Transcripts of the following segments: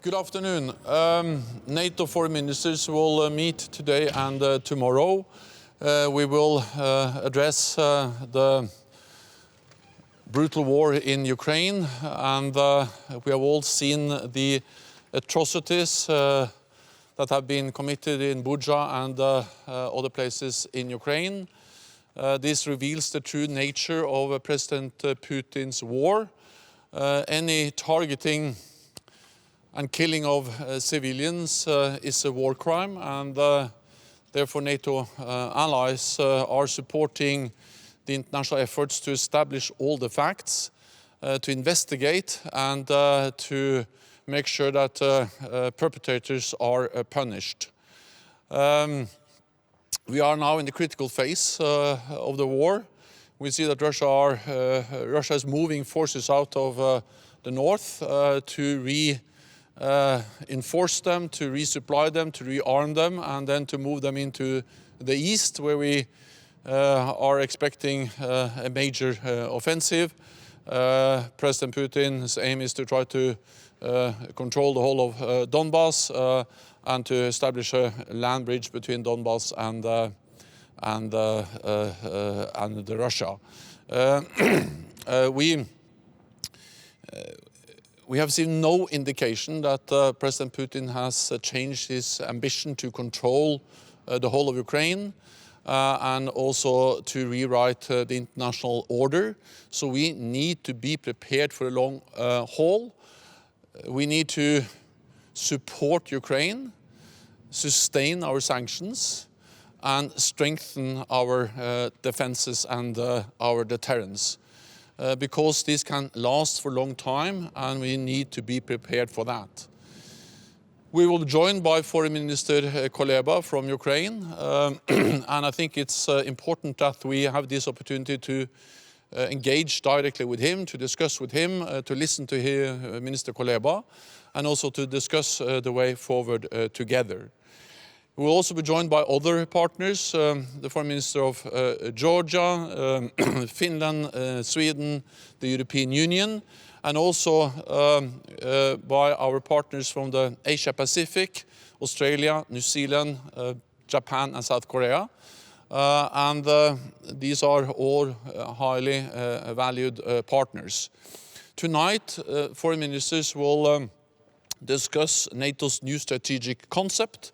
Good afternoon. NATO foreign ministers will meet today and tomorrow. We will address the brutal war in Ukraine, and we have all seen the atrocities that have been committed in Bucha and other places in Ukraine. This reveals the true nature of President Putin's war. Any targeting and killing of civilians is a war crime, and therefore NATO allies are supporting the international efforts to establish all the facts, to investigate and to make sure that perpetrators are punished. We are now in the critical phase of the war. We see that Russia is moving forces out of the north to enforce them, to resupply them, to rearm them, and then to move them into the east, where we are expecting a major offensive. President Putin's aim is to try to control the whole of Donbas and to establish a land bridge between Donbas and Russia. We have seen no indication that President Putin has changed his ambition to control the whole of Ukraine and also to rewrite the international order. So we need to be prepared for a long haul. We need to support Ukraine, sustain our sanctions, and strengthen our defenses and our deterrence. Because this can last for a long time, and we need to be prepared for that. We will be joined by Foreign Minister Kuleba from Ukraine, and I think it's important that we have this opportunity to engage directly with him, to discuss with him, to listen to Minister Kuleba, and also to discuss the way forward together. We will also be joined by other partners, the Foreign Minister of Georgia, Finland, Sweden, the European Union, and also by our partners from the Asia-Pacific, Australia, New Zealand, Japan and South Korea. These are all highly valued partners. Tonight, foreign ministers will discuss NATO's new strategic concept,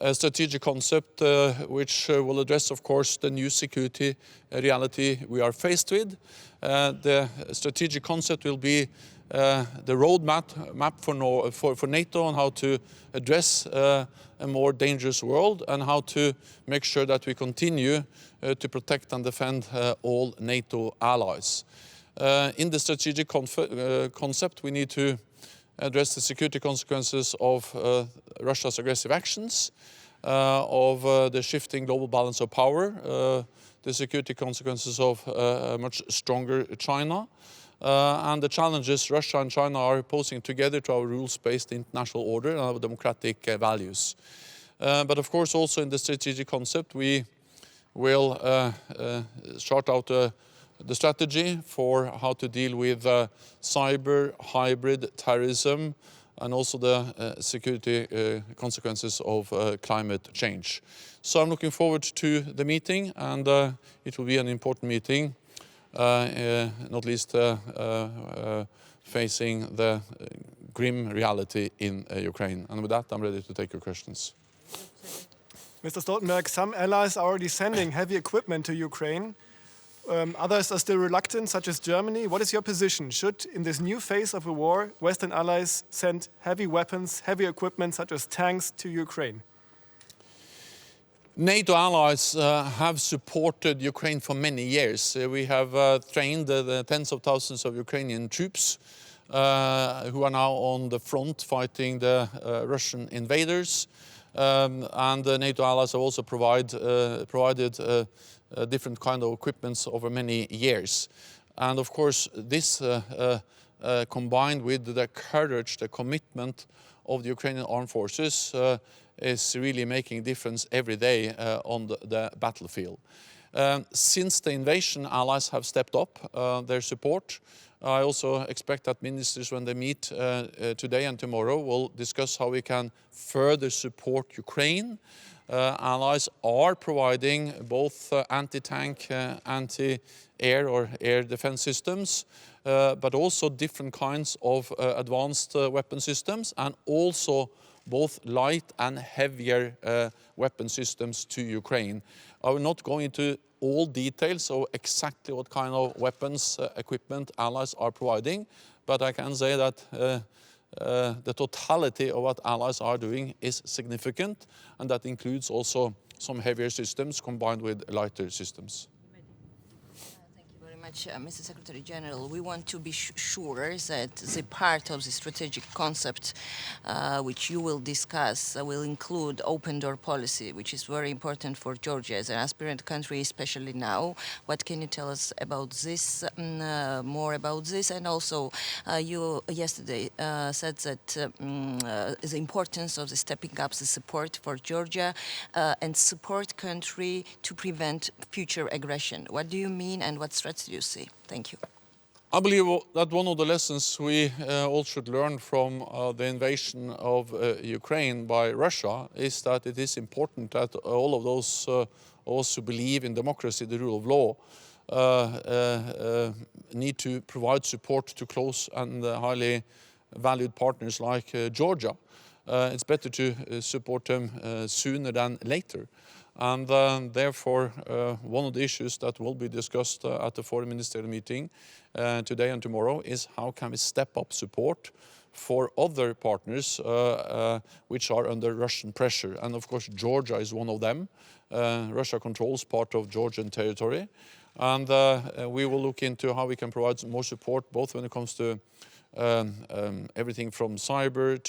a strategic concept which will address, of course, the new security reality we are faced with. The strategic concept will be the roadmap for NATO on how to address a more dangerous world and how to make sure that we continue to protect and defend all NATO allies. In the strategic concept, we need to address the security consequences of Russia's aggressive actions, of the shifting global balance of power, the security consequences of a much stronger China, and the challenges Russia and China are posing together to our rules-based international order and our democratic values. But of course, also in the strategic concept, we will chart out the strategy for how to deal with cyber, hybrid terrorism, and also the security consequences of climate change. So I'm looking forward to the meeting, and it will be an important meeting, not least facing the grim reality in Ukraine. And with that, I'm ready to take your questions. Mr. Stoltenberg, some allies are already sending heavy equipment to Ukraine. Others are still reluctant, such as Germany. What is your position? Should, in this new phase of the war, Western allies send heavy weapons, heavy equipment, such as tanks, to Ukraine? NATO allies have supported Ukraine for many years. We have trained the tens of thousands of Ukrainian troops who are now on the front fighting the Russian invaders. And the NATO allies have also provided different kind of equipments over many years. And of course, this combined with the courage, the commitment of the Ukrainian armed forces is really making a difference every day on the battlefield. Since the invasion, allies have stepped up their support I also expect that ministers, when they meet today and tomorrow, will discuss how we can further support Ukraine. Allies are providing both anti-tank, anti-air or air defense systems, but also different kinds of advanced weapon systems, and also both light and heavier weapon systems to Ukraine. I will not go into all details of exactly what kind of weapons, equipment allies are providing, but I can say that the totality of what allies are doing is significant, and that includes also some heavier systems combined with lighter systems. Mr. Secretary General, we want to be sure that the part of the strategic concept which you will discuss will include open door policy, which is very important for Georgia as an aspirant country, especially now. What can you tell us about this, more about this? And also, you yesterday said that the importance of the stepping up the support for Georgia and support country to prevent future aggression. What do you mean, and what threats do you see? Thank you. I believe that one of the lessons we all should learn from the invasion of Ukraine by Russia is that it is important that all of those who believe in democracy, the rule of law, need to provide support to close and highly valued partners like Georgia. It's better to support them sooner than later. And therefore, one of the issues that will be discussed at the Foreign Minister meeting today and tomorrow is how can we step up support for other partners which are under Russian pressure. And of course, Georgia is one of them. Russia controls part of Georgian territory. And we will look into how we can provide more support, both when it comes to everything from cyber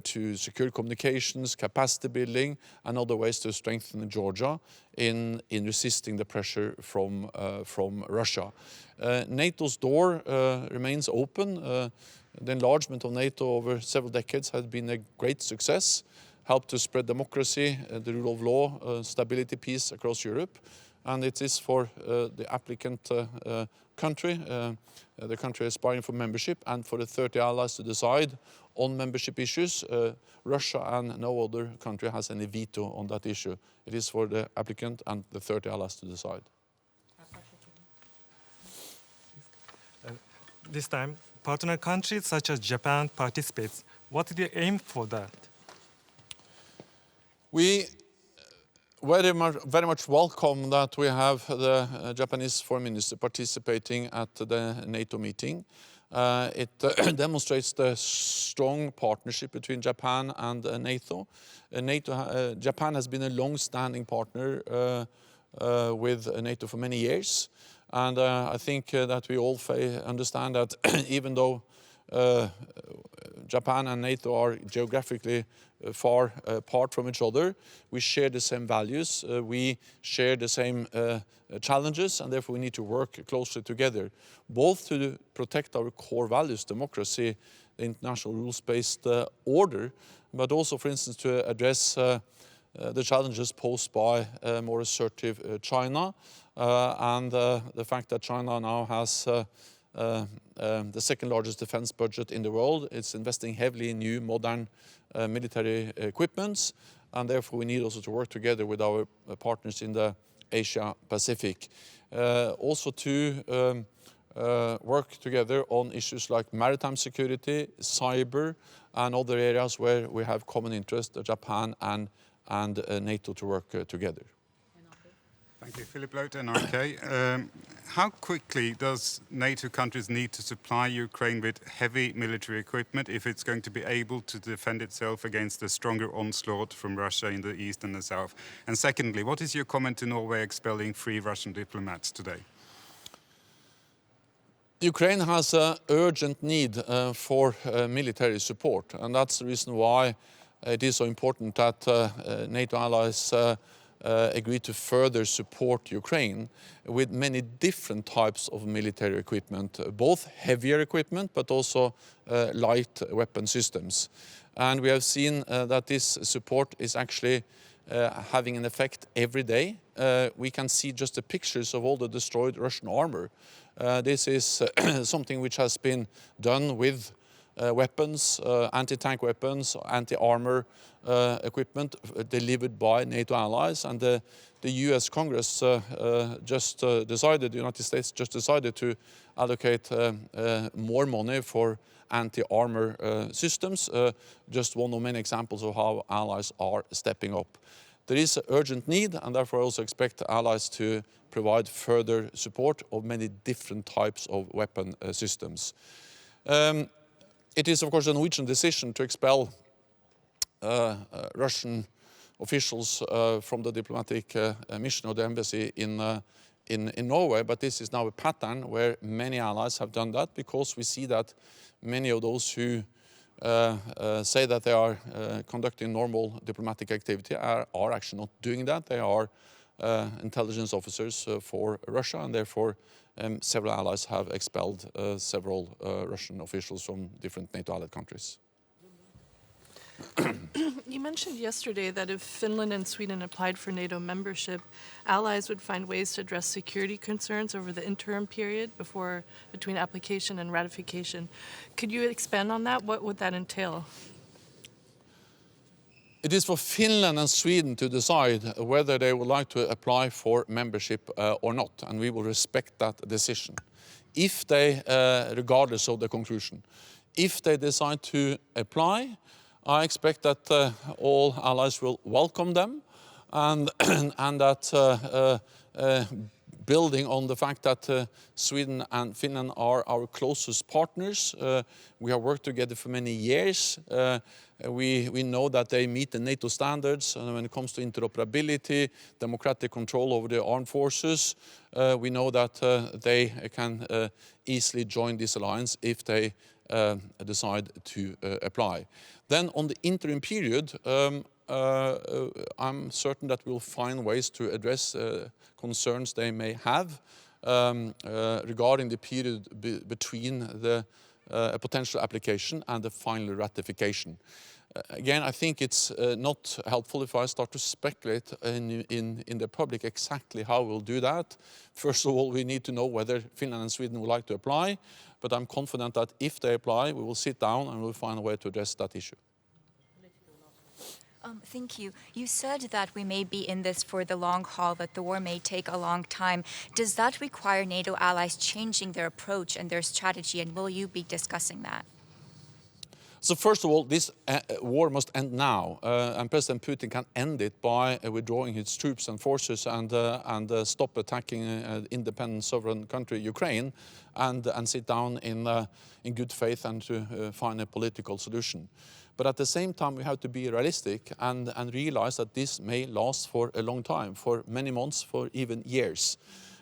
to secure communications, capacity building, and other ways to strengthen Georgia in resisting the pressure from Russia. NATO's door remains open. The enlargement of NATO over several decades has been a great success, helped to spread democracy, the rule of law, stability, peace across Europe. And it is for the applicant country, the country aspiring for membership, and for the 30 allies to decide on membership issues. Russia and no other country has any veto on that issue. It is for the applicant and the 30 allies to decide. This time, partner countries such as Japan participate. What do you aim for that? We very much welcome that we have the Japanese Foreign Minister participating at the NATO meeting. It demonstrates the strong partnership between Japan and NATO. Japan has been a long-standing partner with NATO for many years. And I think that we all understand that even though Japan and NATO are geographically far apart from each other, we share the same values, we share the same challenges, and therefore we need to work closely together, both to protect our core values, democracy, the international rules-based order, but also, for instance, to address the challenges posed by more assertive China, and the fact that China now has the second largest defense budget in the world. It's investing heavily in new modern military equipments, and therefore we need also to work together with our partners in the Asia Pacific. Also to work together on issues like maritime security, cyber, and other areas where we have common interest, Japan and NATO, to work together. Thank you. Philip Lote, NRK. How quickly does NATO countries need to supply Ukraine with heavy military equipment if it's going to be able to defend itself against a stronger onslaught from Russia in the east and the south? And secondly, what is your comment to Norway expelling 3 Russian diplomats today? Ukraine has an urgent need for military support, and that's the reason why it is so important that NATO allies agree to further support Ukraine with many different types of military equipment, both heavier equipment but also light weapon systems. And we have seen that this support is actually having an effect every day. We can see just the pictures of all the destroyed Russian armor. This is something which has been done with weapons, anti-tank weapons, anti-armor equipment delivered by NATO allies. And the US Congress the United States just decided to allocate more money for anti-armor systems, just one of many examples of how allies are stepping up. There is an urgent need, and therefore I also expect allies to provide further support of many different types of weapon systems. It is, of course, a Norwegian decision to expel Russian officials from the diplomatic mission of the embassy in Norway, but this is now a pattern where many allies have done that, because we see that many of those who say that they are conducting normal diplomatic activity are actually not doing that. They are intelligence officers for Russia, and therefore several allies have expelled several Russian officials from different NATO allied countries. You mentioned yesterday that if Finland and Sweden applied for NATO membership, allies would find ways to address security concerns over the interim period between application and ratification. Could you expand on that? What would that entail? It is for Finland and Sweden to decide whether they would like to apply for membership or not, and we will respect that decision. If they, regardless of the conclusion, if they decide to apply, I expect that all allies will welcome them, and that building on the fact that Sweden and Finland are our closest partners, we have worked together for many years. We know that they meet the NATO standards when it comes to interoperability, democratic control over the armed forces. We know that they can easily join this alliance if they decide to apply. Then on the interim period, I'm certain that we'll find ways to address concerns they may have regarding the period between the potential application and the final ratification. Again, I think it's not helpful if I start to speculate in the public exactly how we'll do that. First of all, we need to know whether Finland and Sweden would like to apply, but I'm confident that if they apply, we will sit down and we'll find a way to address that issue. Thank you. You said that we may be in this for the long haul, that the war may take a long time. Does that require NATO allies changing their approach and their strategy, and will you be discussing that? So first of all, this war must end now, and President Putin can end it by withdrawing his troops and forces and stop attacking independent sovereign country Ukraine, and sit down in good faith and to find a political solution. But at the same time, we have to be realistic and realize that this may last for a long time, for many months, for even years.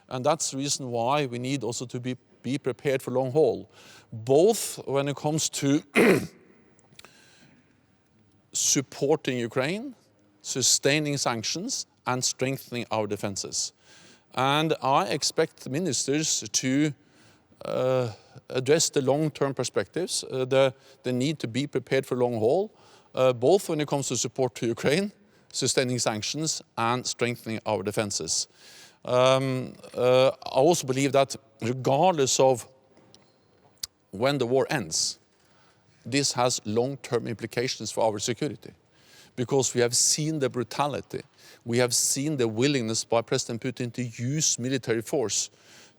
And that's the reason why we need also to be prepared for long haul, both when it comes to supporting Ukraine, sustaining sanctions, and strengthening our defenses. And I expect ministers to address the long-term perspectives, the need to be prepared for long haul, both when it comes to support to Ukraine, sustaining sanctions, and strengthening our defenses. I also believe that regardless of when the war ends, this has long-term implications for our security, because we have seen the brutality, we have seen the willingness by President Putin to use military force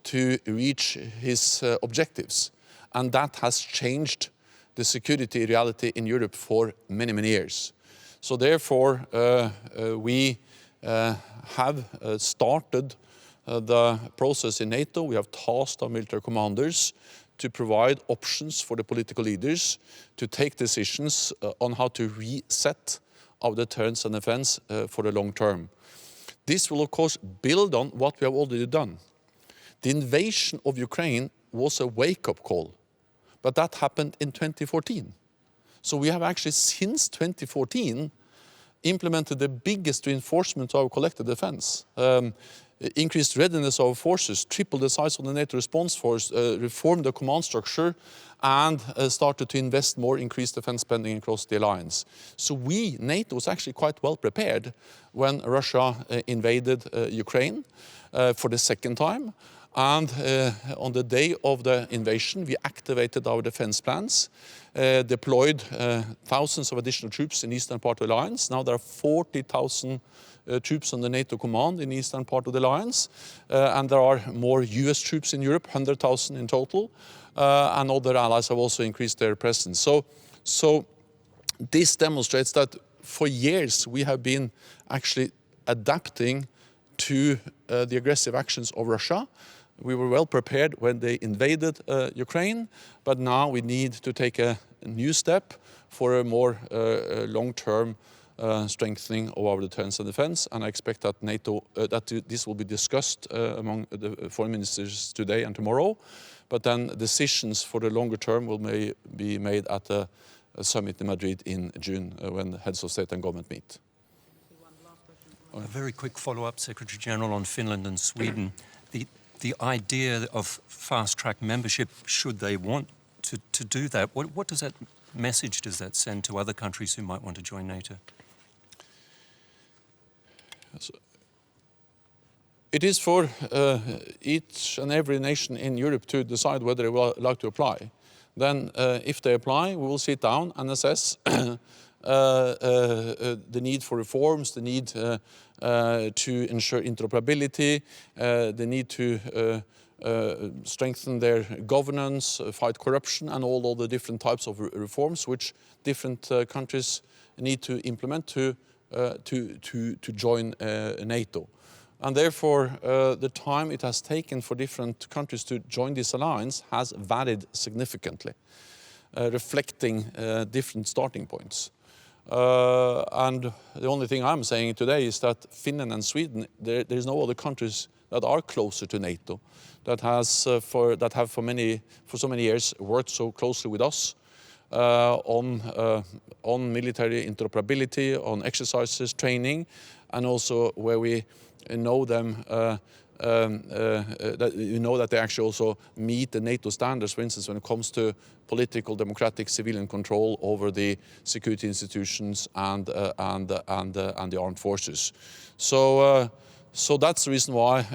to reach his objectives, and that has changed the security reality in Europe for many, many years. So therefore, we have started the process in NATO. We have tasked our military commanders to provide options for the political leaders to take decisions on how to reset our deterrence and defense for the long term. This will, of course, build on what we have already done. The invasion of Ukraine was a wake-up call, but that happened in 2014. So we have actually, since 2014, implemented the biggest reinforcement of our collective defense. increased readiness of our forces, tripled the size of the NATO response force, reformed the command structure, and started to invest more increased defense spending across the alliance. So NATO was actually quite well prepared when Russia invaded Ukraine for the second time. And on the day of the invasion, we activated our defense plans, deployed thousands of additional troops in the eastern part of the alliance. Now there are 40,000 troops on the NATO command in the eastern part of the alliance, and there are more US troops in Europe, 100,000 in total, and other allies have also increased their presence. So this demonstrates that for years we have been actually adapting to the aggressive actions of Russia. We were well prepared when they invaded Ukraine, but now we need to take a new step for a more long-term strengthening of our deterrence and defense, and I expect that this will be discussed among the foreign ministers today and tomorrow, but then decisions for the longer term will be made at a summit in Madrid in June when the heads of state and government meet. A very quick follow-up, Secretary General, on Finland and Sweden. The idea of fast-track membership, should they want to do that, what does that message does that send to other countries who might want to join NATO? It is for each and every nation in Europe to decide whether they would like to apply. Then, if they apply, we will sit down and assess the need for reforms, the need to ensure interoperability, the need to strengthen their governance, fight corruption, and all the different types of reforms which different countries need to implement to join NATO. And therefore, the time it has taken for different countries to join this alliance has varied significantly, reflecting different starting points. And the only thing I'm saying today is that Finland and Sweden, there's no other countries that are closer to NATO, that have for so many years worked so closely with us on military interoperability, on exercises, training, and also where we know them. That they actually also meet the NATO standards, for instance, when it comes to political, democratic, civilian control over the security institutions and the armed forces. So that's the reason why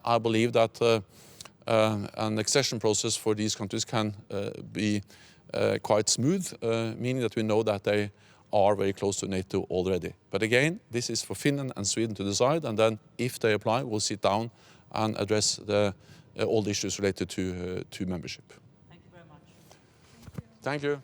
I believe that an accession process for these countries can be quite smooth, meaning that we know that they are very close to NATO already. But again, this is for Finland and Sweden to decide, and then if they apply, we'll sit down and address all the issues related to membership. Thank you very much. Thank you.